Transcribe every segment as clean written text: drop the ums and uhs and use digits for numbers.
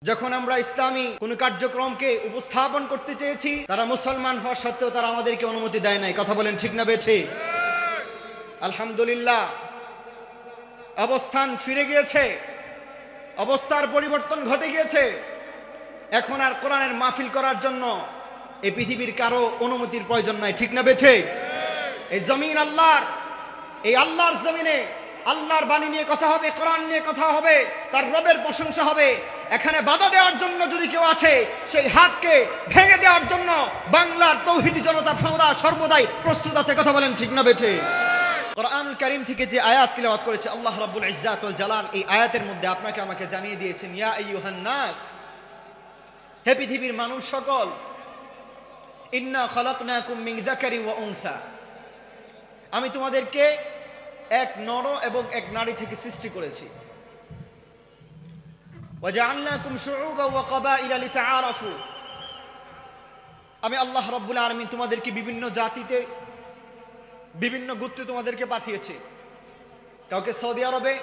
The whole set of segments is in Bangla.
যখন আমরা ইসলামী কোন কার্যক্রমকে উপস্থাপন করতে চেয়েছি, তারা মুসলমান হওয়া সত্ত্বেও তারা আমাদেরকে অনুমতি দেয় নাই। কথা বলেন ঠিক না বেঠিক? আলহামদুলিল্লাহ, অবস্থান ফিরে গিয়েছে, অবস্থার পরিবর্তন ঘটে গিয়েছে। এখন আর কোরআনের মাহফিল করার জন্য এই পৃথিবীর কারো অনুমতির প্রয়োজন নাই। ঠিক না বেঠিক? এই জমিন আল্লাহর, এই আল্লাহর জমিনে আল্লাহর বাণী নিয়ে কথা হবে, কোরআন নিয়ে কথা হবে, তার রবের প্রশংসা হবে। এখানে বাধা দেওয়ার জন্য যদি কেউ আসে, সেই হাতকে ভেঙে দেওয়ার জন্য বাংলার তৌহিদি জনতা সর্বদাই প্রস্তুত আছে। কথা বলেন ঠিক না বেঠিক? কোরআন কারীম থেকে যে আয়াত তিলাওয়াত করেছে আল্লাহ রাব্বুল ইজ্জাত ওয়াল জালাল, এই আয়াতের মধ্যে আপনাকে আমাকে জানিয়ে দিয়েছেন, ইয়া আইয়ুহান নাস, হে পৃথিবীর মানুষ সকল, ইন্না খালাকনাকুম মিন যাকারি ওয়া উনসা, আমি তোমাদেরকে এক নর এবং এক নারী থেকে সৃষ্টি করেছি। ওয়া জাআলনাকুম শুউবা ওয়া ক্বাবাইলা লিতাআরাফু, আমি আল্লাহ রাব্বুল আলামিন তোমাদেরকে বিভিন্ন জাতিতে, বিভিন্ন গোত্রে তোমাদেরকে পাঠিয়েছি। কাউকে সৌদি আরবে,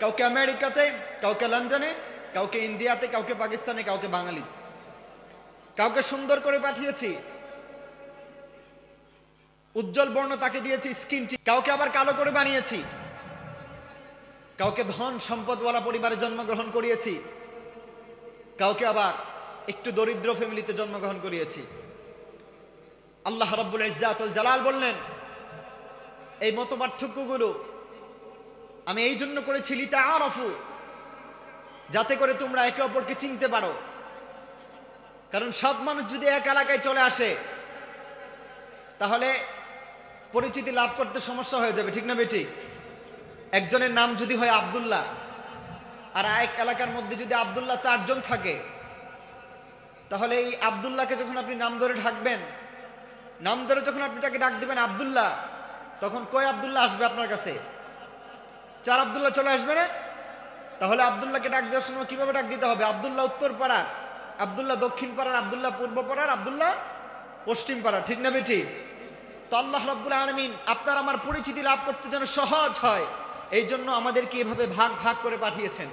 কাউকে আমেরিকাতে, কাউকে লন্ডনে, কাউকে ইন্ডিয়াতে, কাউকে পাকিস্তানে, কাউকে বাঙালি, কাউকে সুন্দর করে পাঠিয়েছি, উজ্জ্বল বর্ণ তাকে দিয়েছি, স্কিন, কাউকে আবার কালো করে বানিয়েছি, কাউকে ধন সম্পদওয়ালা পরিবারে জন্মগ্রহণ করিয়েছি, কাউকে আবার একটু দরিদ্র ফ্যামিলিতে জন্মগ্রহণ করিয়েছি। আল্লাহ রাব্বুল ইজ্জাত ওয়াল জালাল বললেন, এই মত পার্থক্যগুলো আমি এই জন্য করেছি লিতাআরাফু, যাতে করে তোমরা একে অপরকে চিনতে পারো। কারণ সব মানুষ যদি এক এলাকায় চলে আসে, তাহলে পরিচিতি লাভ করতে সমস্যা হয়ে যাবে। ঠিক না বেঠিক? একজনের নাম যদি হয় আব্দুল্লাহ, আর এক এলাকার মধ্যে যদি আব্দুল্লাহ 4 জন থাকে, তাহলে এই আব্দুল্লাহকে যখন আপনি নাম ধরে ডাকবেন, নাম ধরে যখন আপনি তাকে ডাক দিবেন আব্দুল্লাহ, তখন কয় আব্দুল্লাহ আসবে আপনার কাছে? 4 আব্দুল্লাহ চলে আসবে না? তাহলে আব্দুল্লাহকে ডাক দেওয়ার সময় কিভাবে ডাক দিতে হবে? আব্দুল্লাহ উত্তর পাড়ার, আব্দুল্লাহ দক্ষিণ পাড়ার, আব্দুল্লাহ পূর্ব পাড়ার, আব্দুল্লাহ পশ্চিম পাড়ার। ঠিক না বেঠিক? তো আল্লাহ রাব্বুল আলামিন আপনার আমার পরিচিতি লাভ করতে যেন সহজ হয়, এই জন্য আমাদেরকে এভাবে ভাগ ভাগ করে পাঠিয়েছেন।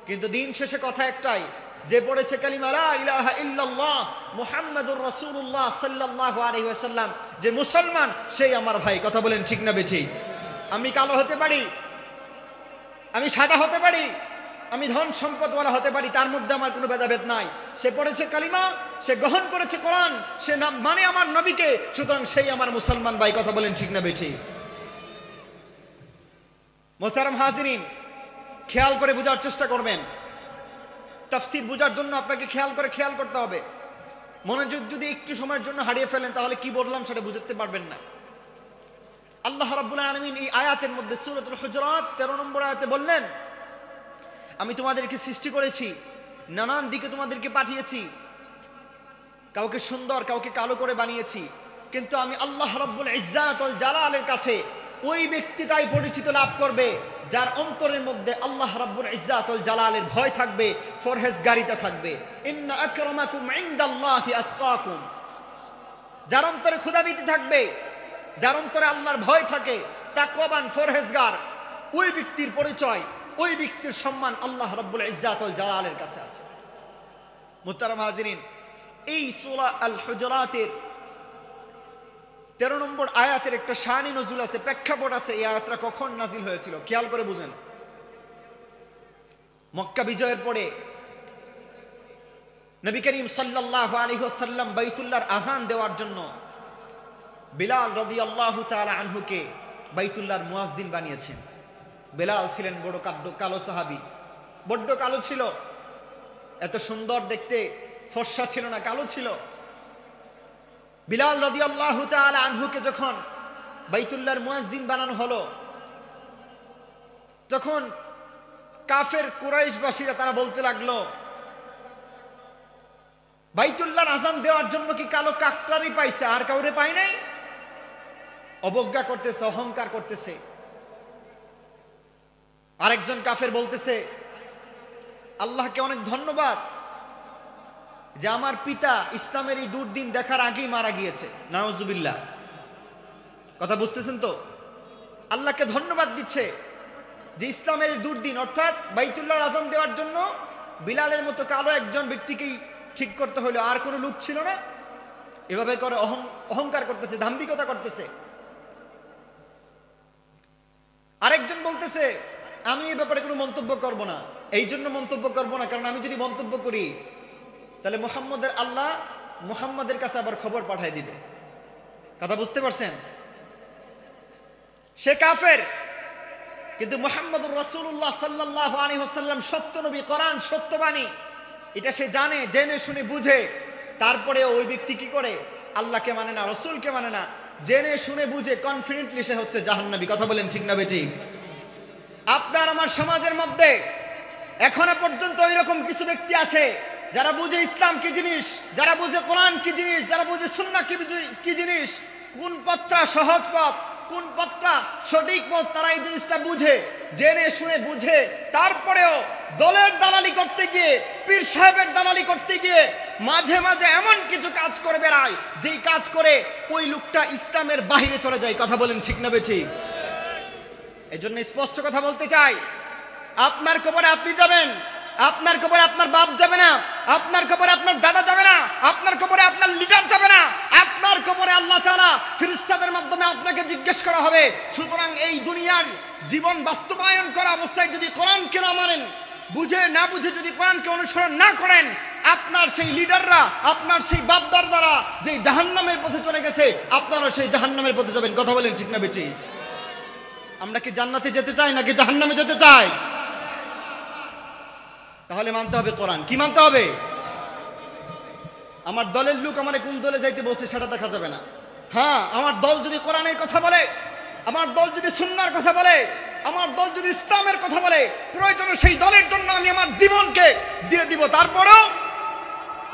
কিন্তু দিন শেষে কথা একটাই, যে পড়েছে কালিমা লা ইলাহা ইল্লাল্লাহ মুহাম্মাদুর রাসূলুল্লাহ সাল্লাল্লাহু আলাইহি ওয়াসাল্লাম, যে মুসলমান সেই আমার ভাই। কথা বলেন ঠিক না বেঠিক? আমি কালো হতে পারি, আমি সাদা হতে পারি, আমি ধন সম্পদওয়ালা হতে পারি, তার মধ্যে আমার কোনো ভেদাভেদ নাই। সে পড়েছে কালিমা, সে গ্রহণ করেছে কোরআন, সে মানে আমার নবীকে, সুতরাং সেই আমার মুসলমান ভাই। কথা বলেন ঠিক না বেঠিক? মোহতারাম হাজিরিন, খেয়াল করে বোঝার চেষ্টা করবেন। তাফসীর বোঝার জন্য আপনাকে খেয়াল করতে হবে। মনোযোগ যদি একটু সময়ের জন্য হারিয়ে ফেলেন, তাহলে কি বললাম সেটা বুঝতে পারবেন না। আল্লাহ রাব্বুল আলামিন এই আয়াতের মধ্যে সূরাতুল হুজুরাত 13 নম্বর আয়াতে বললেন, আমি তোমাদেরকে সৃষ্টি করেছি, নানান দিকে তোমাদেরকে পাঠিয়েছি, কাউকে সুন্দর কাউকে কালো করে বানিয়েছি, কিন্তু আমি আল্লাহ রাব্বুল ইজ্জাত ওয়াল জালালের কাছে ওই ব্যক্তিটাই পরিচিত লাভ করবে যার অন্তরের মধ্যে আল্লাহ রাব্বুল ইজ্জাত ওয়াল জালালের ভয় থাকবে, ফরহেজগারিতা থাকবে। ইন্না আকরামাকুম ইনদাল্লাহি আতকাকুম, যার অন্তরে খোদাভীতি থাকবে, যার অন্তরে আল্লাহর ভয় থাকে, তাকওয়াবান, ফরহেজগার, ওই ব্যক্তির পরিচয়, ওই ব্যক্তির সম্মান আল্লাহ রাব্বুল ইজ্জাত ওয়াল জালালের কাছে আছে। মুহতারাম হাজিরিন, এই সূরা আল হুজুরাতের 13 নম্বর আয়াতের একটা শানি নজুল আছে, প্রেক্ষাপট আছে। এই আয়াতটা কখন নাজিল হয়েছিল খেয়াল করে বুঝেন। মক্কা বিজয়ের পরে নবী করিম সাল্লাল্লাহু আলাইহি ওয়াসাল্লাম বাইতুল্লাহর আযান দেওয়ার জন্য বিলাল রাদিয়াল্লাহু তাআলা আনহুকে বাইতুল্লাহর মুয়াজ্জিন বানিয়েছেন। বেলাল ছিলেন বড় কালো সাহাবী, বড্ড কালো ছিল, এত সুন্দর দেখতে, ফর্সা ছিল না, কালো ছিল। বিলাল রাদিয়াল্লাহু তাআলা আনহুকে যখন বাইতুল্লাহর মুয়াজ্জিন বানানো হলো, তখন কাফের কুরাইশবাসীরা তারা বলতে লাগলো, বাইতুল্লাহর আযান দেওয়ার জন্য কি কালো কাকটারই পাইছে, আর কাউরে পায় নাই? অবজ্ঞা করতেছে, অহংকার করতেছে। আরেকজন কাফের বলতেছে, আল্লাহকে অনেক ধন্যবাদ যে আমার পিতা ইসলামের এই দুর্দিন দেখার আগেই মারা গিয়েছে। নাউজুবিল্লাহ। কথা বুঝতেছেন তো? আল্লাহকে ধন্যবাদ দিচ্ছে যে ইসলামের দুর্দিন, অর্থাৎ বাইতুল্লাহর আযান দেওয়ার জন্য বিলালের মতো কালো একজন ব্যক্তিকেই ঠিক করতে হলো, আর কোনো লোক ছিল না। এভাবে করে অহংকার করতেছে, দাম্ভিকতা করতেছে। আরেকজন বলতেছে আমি এই ব্যাপারে কোনো মন্তব্য করব না। এই জন্য মন্তব্য করব না কারণ আমি যদি মন্তব্য করি তাহলে মুহাম্মদের আল্লাহ মুহাম্মাদের কাছে আবার খবর পাঠায় দিবে। কথা বুঝতে পারছেন? সে কাফের, কিন্তু মুহাম্মদুর রাসূলুল্লাহ সাল্লাল্লাহু আলাইহি ওয়াসাল্লাম সত্য নবী, কোরআন সত্যবাণী, এটা সে জানে, জেনে শুনে বুঝে। তারপরে ওই ব্যক্তি কি করে? আল্লাহকে মানে না, রাসূলকে মানে না, জেনে শুনে বুঝে কনফিডেন্টলি সে হচ্ছে জাহান্নামী। কথা বলেন ঠিক না বেঠিক? আপনার আমার সমাজের মধ্যে এখনো পর্যন্ত এরকম কিছু ব্যক্তি আছে যারা বুঝে ইসলাম কি জিনিস, যারা বুঝে কোরআন কি জিনিস, যারা বুঝে সুন্নাহ কি জিনিস, কোন পথটা সহজ পথ, কোন পথটা সঠিক পথ, তারা এই জিনিসটা বুঝে, জেনে শুনে বুঝে। তারপরেও দলের দালালি করতে গিয়ে, পীর সাহেবের দালালি করতে গিয়ে মাঝে মাঝে এমন কিছু কাজ করে বেড়ায় যেই কাজ করে ওই লোকটা ইসলামের বাহিরে চলে যায়। কথা বলেন ঠিক না বেঠিক? এই জন্য স্পষ্ট কথা বলতে চাই, আপনার কবরে আপনি যাবেন, আপনার কবরে আপনার বাপ যাবে না, আপনার কবরে আপনার দাদা যাবে না, আপনার কবরে আপনার লিডার যাবে না, আপনার কবরে আল্লাহ তাআলা ফেরেশতাদের মাধ্যমে আপনাকে জিজ্ঞেস করা হবে। সুতরাং এই দুনিয়ার জীবন বাস্তবায়ন করা অবস্থায় যদি কোরআনকে না মানেন, বুঝে না বুঝে যদি কোরআনকে অনুসরণ না করেন, আপনার সেই লিডাররা, আপনার সেই বাপদাদারা যে জাহান্নামের পথে চলে গেছে, আপনারা সেই জাহান্নামের পথে যাবেন। কথা বলেন ঠিক না বেঠিক? আমরা কি জান্নাতে যেতে চাই নাকি জাহান্নামে যেতে চাই? তাহলে মানতে হবে কোরআন। কি মানতে হবে? আমার দলের লোক আমারে কোন দলে যাইতে বলছে সেটা দেখা যাবে না। হ্যাঁ, আমার দল যদি কোরআনের কথা বলে, আমার দল যদি সুন্নাহর কথা বলে, আমার দল যদি ইসলামের কথা বলে, প্রয়োজনে সেই দলের জন্য আমি আমার জীবনকে দিয়ে দিব। তারপরেও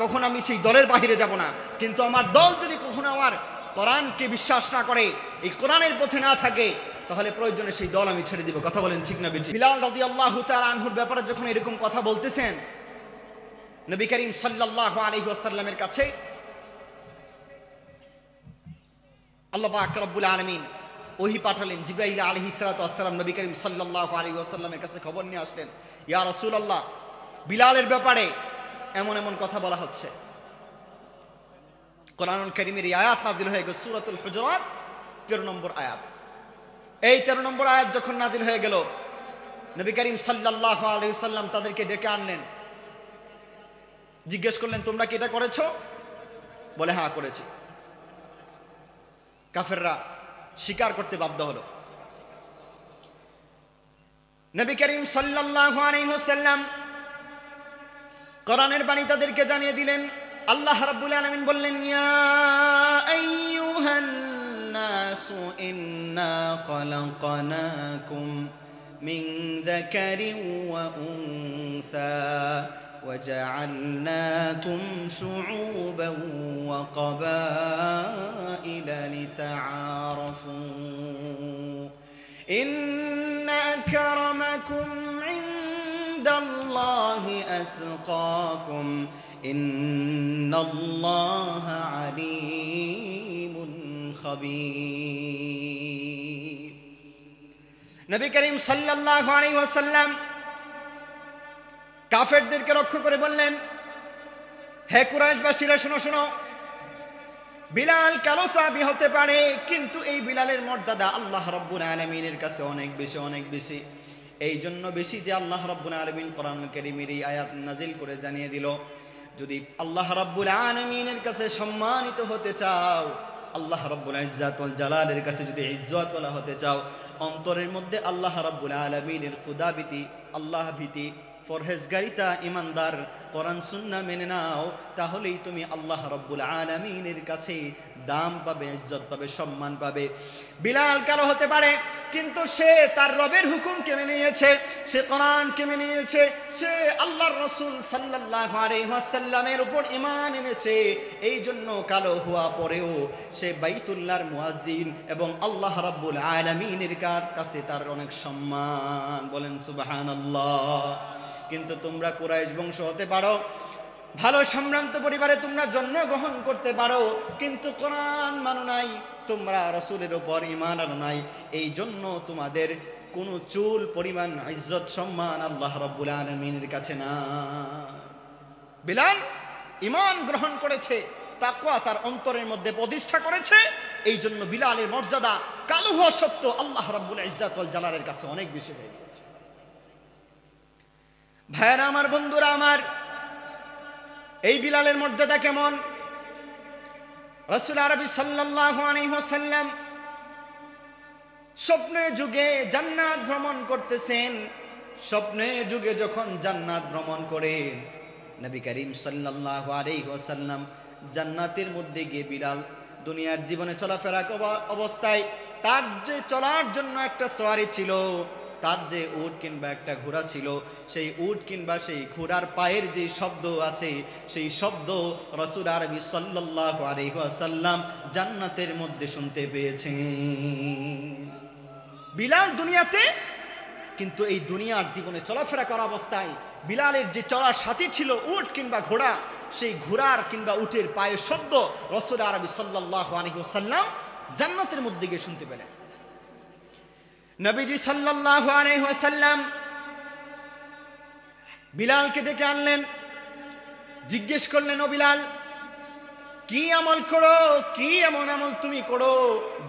কখনো আমি সেই দলের বাহিরে যাব না। কিন্তু আমার দল যদি কখনো আমার কোরআনকে বিশ্বাস না করে, এই কোরআনের পথে না থাকে, তাহলে প্রয়োজনে সেই দল আমি ছেড়ে দিব। কথা বলেন ঠিক না বেঠিক? বিলাল রাদিয়াল্লাহু তাআলা আনহুর ব্যাপারে যখন এরকম কথা বলতেছেন, নবী করিম সাল্লাল্লাহু আলাইহি ওয়াসাল্লামের কাছে আল্লাহ পাক রব্বুল আলামিন ওহী পাঠালেন। জিবরাইল আলাইহিস সালাতু ওয়াস সালাম নবী করিম সাল্লাল্লাহু আলাইহি ওয়াসাল্লামের কাছে খবর নিয়ে আসলেন, ইয়া রাসূলুল্লাহ, বিলালের ব্যাপারে এমন এমন কথা বলা হচ্ছে। কোরআনুল কারীমের এই আয়াত নাযিল হয়ে গেল, সূরাতুল হুজুরাত 13 নম্বর আয়াত। এই 13 নম্বর আয়াত যখন নাযিল হয়ে গেল, নবী করিম সাল্লাল্লাহু আলাইহি ওয়াসাল্লাম তাদেরকে ডেকে আনলেন, জিজ্ঞেস করলেন, তোমরা কি এটা করেছো? বলে হ্যাঁ করেছি। কাফেররা স্বীকার করতে বাধ্য হলো। নবী করিম সাল্লাল্লাহু আলাইহি ওয়াসাল্লাম কোরআনের বাণী তাদেরকে জানিয়ে দিলেন। আল্লাহ রাব্বুল আলামিন বললেন, ইয়া আইয়ুহান নাসু ইন্না খালাকনাকুম মিন যাকারিন ওয়া উনসা وجعلناكم شعوبا وقبائل لتعارفوا إن أكرمكم عند الله أتقاكم إن الله عليم خبير। নবী করিম সাল্লাল্লাহু আলাইহি ওয়াসাল্লাম কাফেরদেরকে রক্ষা করে বললেন, হে কুরাইশবাসীরা, শোনো শোনো, বিলাল কালো সাহাবী হতে পারে, কিন্তু এই বিলালের মর্যাদা আল্লাহ রাব্বুল আলামিনের কাছে অনেক বেশি, অনেক বেশি। এই জন্য বেশি যে আল্লাহ রাব্বুল আলামিন কোরআনুল কারীমের এই আয়াত নাজিল করে জানিয়ে দিল, যদি আল্লাহ রাব্বুল আলামিনের কাছে সম্মানিত হতে চাও, আল্লাহ রাব্বুল ইজ্জাত ওয়াল জালালের কাছে যদি ইজ্জতওয়ালা হতে চাও, অন্তরের মধ্যে আল্লাহ রাব্বুল আলামিনের খুদাভীতি, আল্লাহ ভীতি, ফরহেজগারিতা, ইমানদার, কোরআন সুন্নাহ মেনে নাও, তাহলেই তুমি আল্লাহ রাব্বুল আলামিনের কাছে দাম পাবে, ইজ্জত পাবে, সম্মান পাবে। বিলাল কালো হতে পারে, কিন্তু সে তার রবের হুকুমকে মেনে নিয়েছে, সে কোরআনকে মেনে নিয়েছে, সে আল্লাহর রাসূল সাল্লাল্লাহু আলাইহি ওয়াসাল্লামের উপর ঈমান এনেছে। এই জন্য কালো হওয়া পরেও সে বাইতুল্লাহর মুয়াজ্জিন এবং আল্লাহ রাব্বুল আলামিনের কাছে তার অনেক সম্মান। বলেন সুবহানাল্লাহ। কিন্তু তোমরা কুরাইশ বংশ হতে পারো, ভালো সম্ভ্রান্ত পরিবারে তোমরা জন্মগ্রহণ করতে পারো, কিন্তু কোরআন মানো নাই, তোমরা রাসূলের উপর ঈমান আনো নাই। এই জন্য তোমাদের কোনো চুল পরিমাণ ইজ্জত সম্মান আল্লাহ রাব্বুল আলামিনের কাছে না। বিলাল ঈমান গ্রহণ করেছে, তাকওয়া তার অন্তরের মধ্যে প্রতিষ্ঠা করেছে, এই জন্য বিলালের মর্যাদা কালো হওয়া সত্ত্বেও আল্লাহ রাব্বুল ইজ্জত ওয়াল জালালের কাছে অনেক বেশি হয়ে গেছে। ভাইরা আমার, বন্ধুরা আমার, এই বিলালের মর্যাদা কেমন? রাসূল আরবি সাল্লাল্লাহু আলাইহি ওয়াসাল্লাম স্বপ্নে যুগে জান্নাত ভ্রমণ করতেছেন। স্বপ্নে যুগে যখন জান্নাত ভ্রমণ করে নবী করিম সাল্লাল্লাহু আলাইহি ওয়াসাল্লাম জান্নাতের মধ্যে গিয়ে বিলাল দুনিয়ার জীবনে চলাফেরা অবস্থায় তার যে চলার জন্য একটা সওয়ারি ছিল, তার যে উট কিংবা একটা ঘোড়া ছিল, সেই উট কিংবা সেই ঘোড়ার পায়ের যে শব্দ আছে, সেই শব্দ রাসূল আরবি সাল্লাল্লাহু আলাইহি ওয়াসাল্লাম জান্নাতের মধ্যে শুনতে পেয়েছেন। বিলাল দুনিয়াতে, কিন্তু এই দুনিয়ার জীবনে চলাফেরা করা অবস্থায় বিলালের যে চলার সাথী ছিল উট কিংবা ঘোড়া, সেই ঘোড়ার কিংবা উটের পায়ের শব্দ রাসূল আরবি সাল্লাল্লাহু আলাইহি ওয়াসাল্লাম জান্নাতের মধ্যে গিয়ে শুনতে পেলেন। নবীজি সাল্লাল্লাহু আলাইহি ওয়াসাল্লাম বিলালকে ডেকে আনলেন, জিজ্ঞেস করলেন, ও বিলাল, কি আমল করো, কি এমন আমল তুমি করো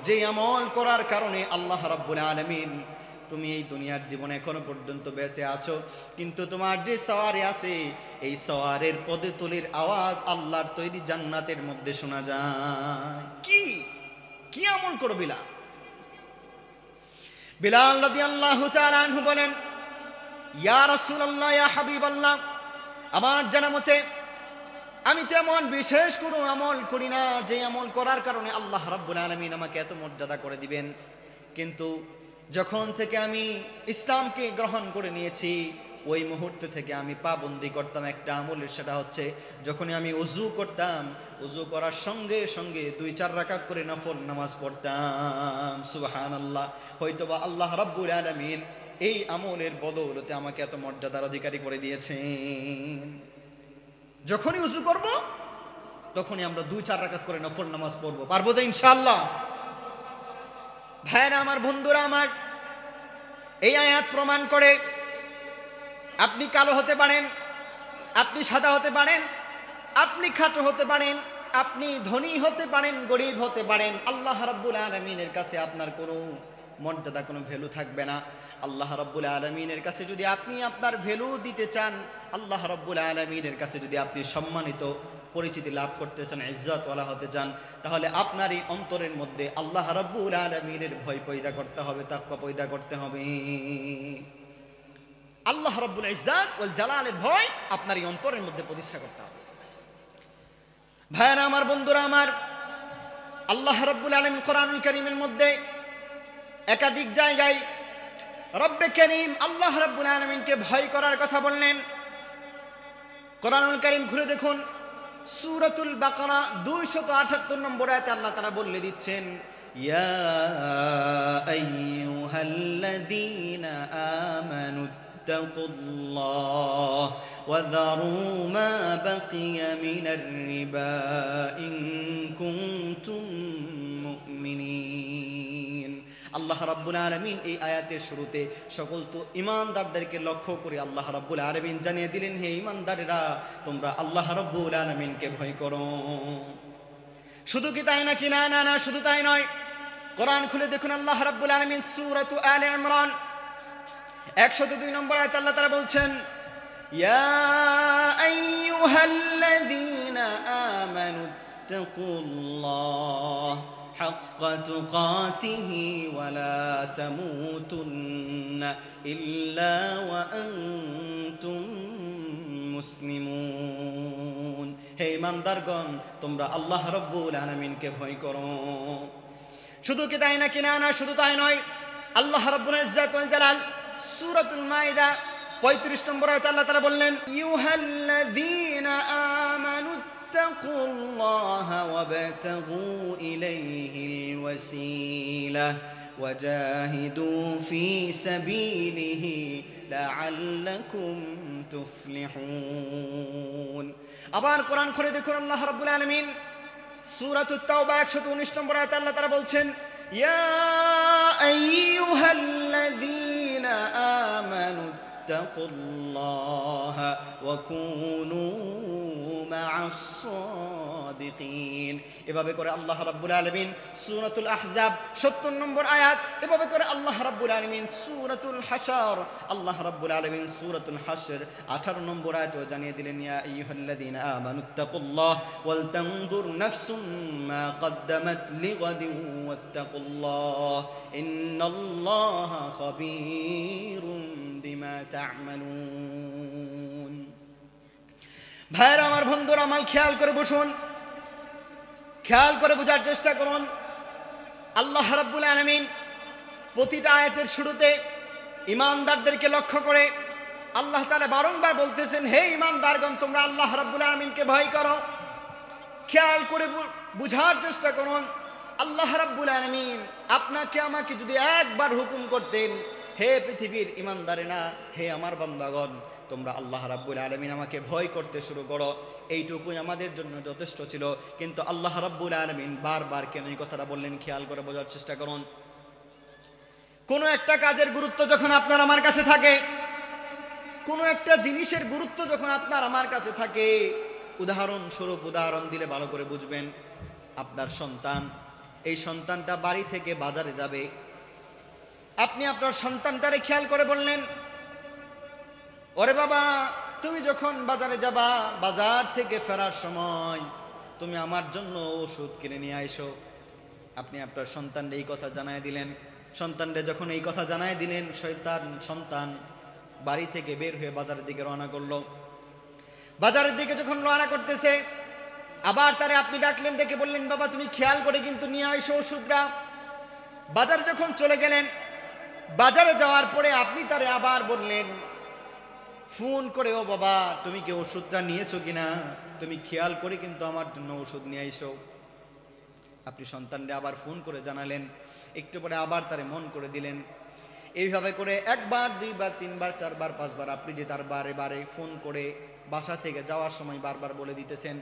যে আমল করার কারণে আল্লাহ রাব্বুল আলামিন, তুমি এই দুনিয়ার জীবনে এখনো পর্যন্ত বেঁচে আছো, কিন্তু তোমার যে সওয়ারি আছে এই সওয়ারের পদতলির আওয়াজ আল্লাহর তৈরি জান্নাতের মধ্যে শোনা যায়। কি আমল করো বিলাল? বিলাল রাদিয়াল্লাহু তাআলা আনহু বলেন, ইয়া রাসূলুল্লাহ, ইয়া হাবিবাল্লাহ, আমার জানা মতে আমি তো এমন বিশেষ কোনো আমল করি না যে আমল করার কারণে আল্লাহ রাব্বুল আলামিন আমাকে এত মর্যাদা করে দিবেন, কিন্তু যখন থেকে আমি ইসলামকে গ্রহণ করে নিয়েছি ওই মুহূর্ত থেকে আমি পাবন্দি করতাম একটা আমলের, সেটা হচ্ছে যখনই আমি ওযু করতাম, ওযু করার সঙ্গে সঙ্গে 2-4 রাকাত করে নফল নামাজ পড়তাম। সুবহানাল্লাহ। হয়তোবা আল্লাহ রাব্বুল আলামিন এই আমলের বদৌলতে আমাকে এত মর্যাদার অধিকারী করে দিয়েছেন। যখনই ওযু করব তখনই আমরা 2-4 রাকাত করে নফল নামাজ পড়ব। পারবো তো ইনশাআল্লাহ? ভাইরা আমার, বন্ধুরা আমার, এই আয়াত প্রমাণ করে আপনি কালো হতে পারেন, আপনি সাদা হতে পারেন, আপনি খাটো হতে পারেন, আপনি ধনী হতে পারেন, গরিব হতে পারেন, আল্লাহ রাব্বুল আলামিনের কাছে আপনার কোনো মর্যাদা, কোনো ভ্যালু থাকবে না। আল্লাহ রাব্বুল আলামিনের কাছে যদি আপনি আপনার ভ্যালু দিতে চান, আল্লাহ রাব্বুল আলামিনের কাছে যদি আপনি সম্মানিত পরিচিতি লাভ করতে চান, ইজ্জতওয়ালা হতে চান, তাহলে আপনার এই অন্তরের মধ্যে আল্লাহ রাব্বুল আলামিনের ভয় পয়দা করতে হবে, তাকওয়া পয়দা করতে হবে। আল্লাহ রাব্বুল ইজ্জত ওয়াল জালালের ভয় আপনার এই অন্তরের মধ্যে প্রতিষ্ঠা করতে হবে। ভাইরা আমার, বন্ধুরা আমার, আল্লাহ রাব্বুল আলামিন কোরআনুল কারীমের মধ্যে একাধিক জায়গায় রব্বে কারীম আল্লাহ রাব্বুল আলামিনকে ভয় করার কথা বললেন। কোরআনুল কারীম খুলে দেখুন, সূরাতুল বাকারা 278 নম্বর আয়াতে আল্লাহ তাআলা বলে দিচ্ছেন, ইয়া আইয়ুহাল্লাযীনা আমানু ইত্তাকুল্লাহ ওয়া যারু মা বাকিয়া মিনার রিবা ইন কুনতুম মুমিনিন। আল্লাহ রাব্বুল আলামিন এই আয়াতের শুরুতে সকল তো ঈমানদারদেরকে লক্ষ্য করে আল্লাহ রাব্বুল আলামিন জানিয়ে দিলেন, হে ঈমানদারেরা, তোমরা আল্লাহ রাব্বুল আলামিনকে ভয় করো। শুধু কি তাই নাকি? না না না, শুধু তাই নয়। কোরআন খুলে দেখুন, আল্লাহ রাব্বুল আলামিন সূরাতু আলে ইমরান 102 নম্বর আয়াতে আল্লাহ তাআলা বলছেন, ইয়া আইয়ুহাল্লাযীনা আমানু ইত্তাকুল্লাহ হাক্কা তুকাতিহি ওয়া লা তামুতুন্না ইল্লা ওয়া আনতুম মুসলিমুন। হে ঈমানদারগণ, তোমরা আল্লাহ রাব্বুল আলামিনকে ভয় করো। শুধু কি তাই নাকি? না না, শুধু তাই নয়। আল্লাহ রাব্বুল ইজ্জত ওয়াল জালাল সূরাতুল মাইদা 35 নম্বর আয়াতে আল্লাহ তাআলা বললেন, ইউহাল্লাযীনা আমানু ইত্তাকুল্লাহা ওয়াবতাগু ইলাইহিল ওয়াসিলা ওয়াজাহিদু ফি সাবিলিহি লাআল্লাকুম তুফলিহুন। আবার কোরআন খুলে দেখুন, আল্লাহ রাব্বুল আলামিন সূরাতুত তাওবা 119 নম্বর আয়াতে আল্লাহ তাআলা বলছেন, ইয়া আইয়ুহাল্লাযীনা ইত্তাকুল্লাহা ওয়া কুনু মা'আস সাদিকিন। এভাবে করে আল্লাহ রাব্বুল আলামিন সূরাতুল আহজাব ৭০ নম্বর আয়াত, এভাবে করে আল্লাহ রাব্বুল আলামিন সূরাতুল হাশর, আল্লাহ রাব্বুল আলামিন সূরাতুল হাশর ১৮ নম্বর আয়াতেও জানিয়ে দিলেন, ইয়া আইয়ুহাল্লাযীনা আমানুত্তাকুল্লাহ ওয়াল তানজুর নাফসুম মা কদ্দামাত লিগাদিন ওয়াত্তাকুল্লাহ ইন্নাল্লাহা খাবীরুম বিমা তা'মালুন। ভাইরা আমার, বন্ধুরা আমার, খেয়াল করে বসুন, খেয়াল করে বোঝার চেষ্টা করুন। আল্লাহ রাব্বুল আলামিন প্রতিটা আয়াতের শুরুতে ঈমানদারদেরকে লক্ষ্য করে আল্লাহ তাআলা বারংবার বলতেছেন, হে ঈমানদারগণ, তোমরা আল্লাহ রাব্বুল আলামিনকে ভয় করো। খেয়াল করে বুঝার চেষ্টা করুন, আল্লাহ রাব্বুল আলামিন আপনাকে আমাকে যদি একবার হুকুম করতেন, হে পৃথিবীর ঈমানদারেরা, হে আমার বান্দাগণ, তোমরা আল্লাহ রাব্বুল আলামিন আমাকে ভয় করতে শুরু করো, এইটুকুই আমাদের জন্য যথেষ্ট ছিল। কিন্তু আল্লাহ রাব্বুল আলামিন বারবার কেন এই কথাটা বললেন, খেয়াল করে বোঝার চেষ্টা করুন। কোনো একটা কাজের গুরুত্ব যখন আপনার আমার কাছে থাকে, কোনো একটা জিনিসের গুরুত্ব যখন আপনার আমার কাছে থাকে, উদাহরণস্বরূপ উদাহরণ দিলে ভালো করে বুঝবেন। আপনার সন্তান, এই সন্তানটা বাড়ি থেকে বাজারে যাবে, আপনি আপনার সন্তানটারে খেয়াল করে বললেন, ওরে বাবা, তুমি যখন বাজারে যাবা, বাজার থেকে ফেরার সময় তুমি আমার জন্য ওষুধ কিনে নিয়ে আইসো। আপনি আপনার সন্তানকে এই কথা জানায় দিলেন। সন্তানকে যখন এই কথা জানায় দিলেন, সন্তান বাড়ি থেকে বের হয়ে বাজারের দিকে রওনা করলো। বাজারের দিকে যখন রওনা করতেছে, আবার তারে আপনি ডাকলেন, ডেকে বললেন, বাবা তুমি খেয়াল করে কিন্তু নিয়ে আইসো ওষুধটা। বাজারে যখন চলে গেলেন, বাজারে যাওয়ার পরে আপনি তারে আবার বললেন ফোন করে, ও বাবা, তুমি কি ওষুধটা নিয়েছো কিনা, তুমি খেয়াল করে কিন্তু আমার জন্য ওষুধ নিয়ে আইসো। আপনি সন্তানকে আবার ফোন করে জানালেন, একটু পরে আবার তারে মন করে দিলেন। এইভাবে করে একবার, দুইবার, তিনবার, চারবার, পাঁচবার আপনি যে তার বারে বারে ফোন করে বাসা থেকে যাওয়ার সময় বারবার বলে দিতেছেন।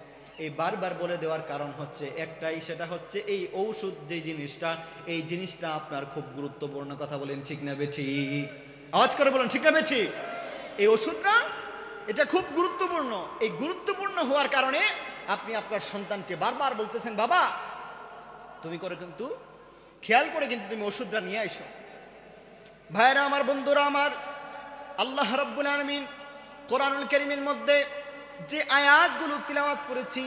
এই বারবার বলে দেওয়ার কারণ হচ্ছে একটাই, সেটা হচ্ছে এই ঔষধ যে জিনিসটা, এই জিনিসটা আপনার খুব গুরুত্বপূর্ণ। কথা বলেন ঠিক না বেঠিক? আওয়াজ করে বলেন ঠিক না বেঠিক? এই ওষুধটা এটা খুব গুরুত্বপূর্ণ। এই গুরুত্বপূর্ণ হওয়ার কারণে আপনি আপনার সন্তানকে বারবার বলতেছেন, বাবা তুমি করে কিন্তু খেয়াল করে কিন্তু তুমি ওষুধটা নিয়ে আইসো। ভাইরা আমার, বন্ধুরা আমার, আল্লাহ রাব্বুল আলামিন কোরআনুল কারীমের মধ্যে যে আয়াতগুলো তিলাওয়াত করেছি,